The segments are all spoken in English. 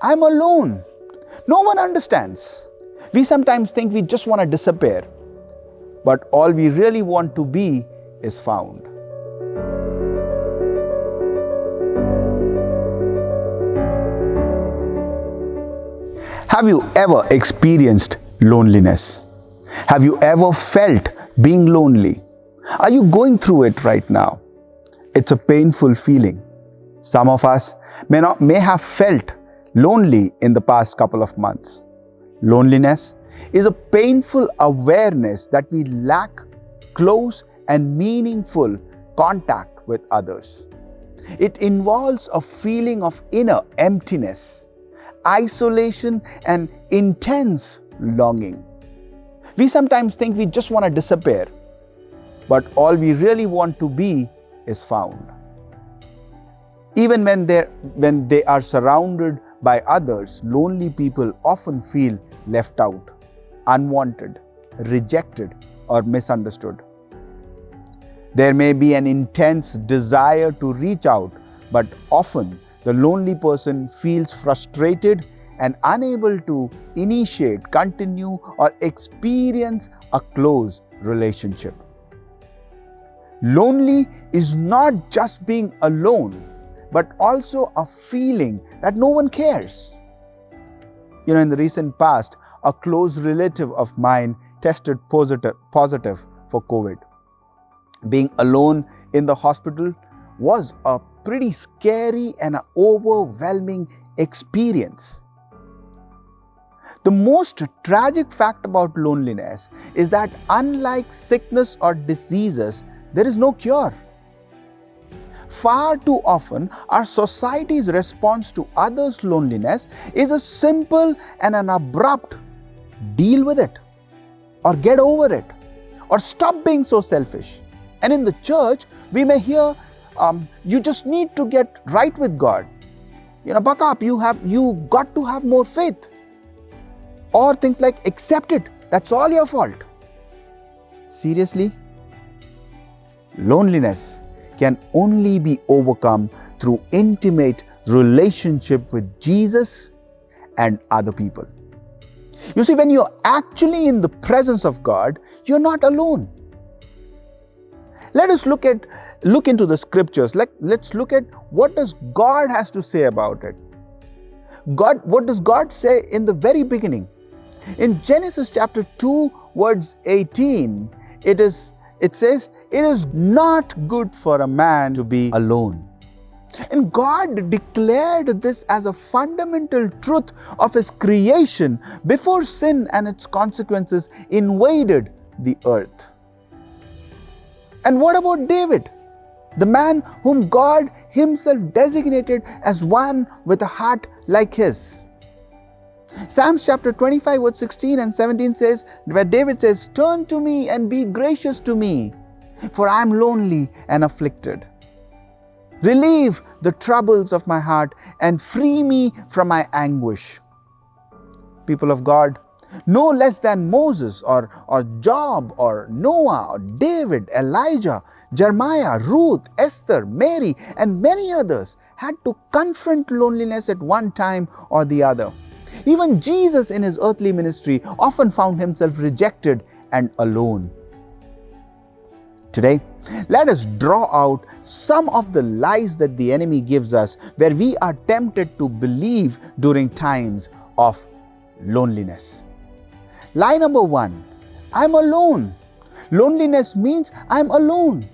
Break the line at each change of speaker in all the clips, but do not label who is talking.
I'm alone. No one understands. We sometimes think we just want to disappear, but all we really want to be is found. Have you ever experienced loneliness? Have you ever felt being lonely? Are you going through it right now? It's a painful feeling. Some of us may have felt lonely in the past couple of months. Loneliness is a painful awareness that we lack close and meaningful contact with others. It involves a feeling of inner emptiness, isolation, and intense longing. We sometimes think we just want to disappear, but all we really want to be is found. Even when they are surrounded by others, lonely people often feel left out, unwanted, rejected, or misunderstood. There may be an intense desire to reach out, but often the lonely person feels frustrated and unable to initiate, continue, or experience a close relationship. Lonely is not just being alone, but also a feeling that no one cares. In the recent past, a close relative of mine tested positive for COVID. Being alone in the hospital was a pretty scary and overwhelming experience. The most tragic fact about loneliness is that unlike sickness or diseases, there is no cure. Far too often, our society's response to others' loneliness is a simple and an abrupt deal with it, or get over it, or stop being so selfish. And in the church, we may hear, you just need to get right with God. Buck up, you got to have more faith. Or things like, accept it, that's all your fault. Seriously? Loneliness can only be overcome through intimate relationship with Jesus and other people. You see, when you're actually in the presence of God, you're not alone. Let us look into the scriptures. Let's look at what does God has to say about it. What does God say in the very beginning? In Genesis chapter 2, verse 18, it says, "It is not good for a man to be alone." And God declared this as a fundamental truth of His creation before sin and its consequences invaded the earth. And what about David, the man whom God Himself designated as one with a heart like his? Psalms chapter 25 verse 16 and 17 says, where David says, "Turn to me and be gracious to me, for I am lonely and afflicted. Relieve the troubles of my heart and free me from my anguish." People of God, no less than Moses or Job or Noah or David, Elijah, Jeremiah, Ruth, Esther, Mary, and many others had to confront loneliness at one time or the other. Even Jesus in His earthly ministry often found Himself rejected and alone. Today, let us draw out some of the lies that the enemy gives us where we are tempted to believe during times of loneliness. Lie number 1, I'm alone. Loneliness means I'm alone.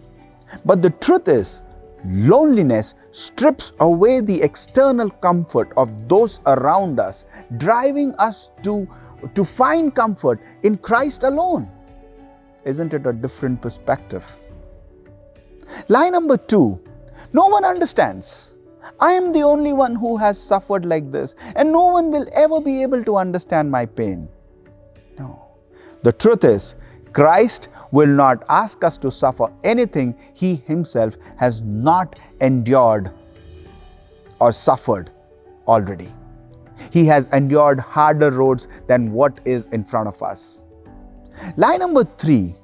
But the truth is, loneliness strips away the external comfort of those around us, driving us to find comfort in Christ alone. Isn't it a different perspective? Lie number 2, no one understands. I am the only one who has suffered like this, and no one will ever be able to understand my pain. No. The truth is, Christ will not ask us to suffer anything He Himself has not endured or suffered already. He has endured harder roads than what is in front of us. Lie number 3,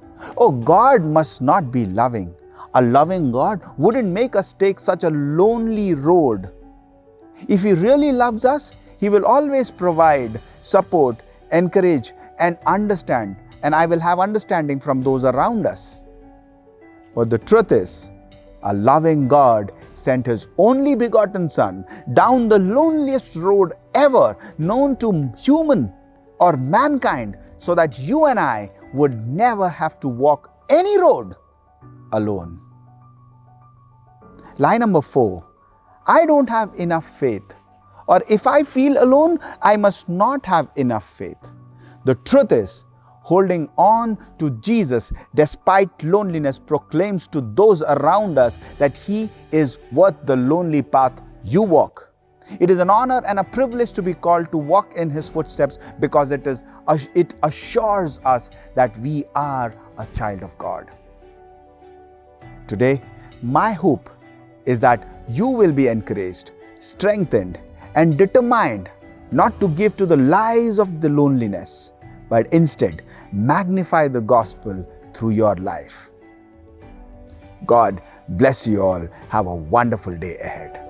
God must not be loving. A loving God wouldn't make us take such a lonely road. If He really loves us, He will always provide support, encourage, and understand. And I will have understanding from those around us. But the truth is, a loving God sent His only begotten Son down the loneliest road ever known to human or mankind, so that you and I would never have to walk any road alone. Line number 4, I don't have enough faith. Or if I feel alone, I must not have enough faith. The truth is, holding on to Jesus despite loneliness proclaims to those around us that He is worth the lonely path you walk. It is an honor and a privilege to be called to walk in His footsteps, because it assures us that we are a child of God. Today, my hope is that you will be encouraged, strengthened, and determined not to give to the lies of the loneliness, but instead magnify the gospel through your life. God bless you all. Have a wonderful day ahead.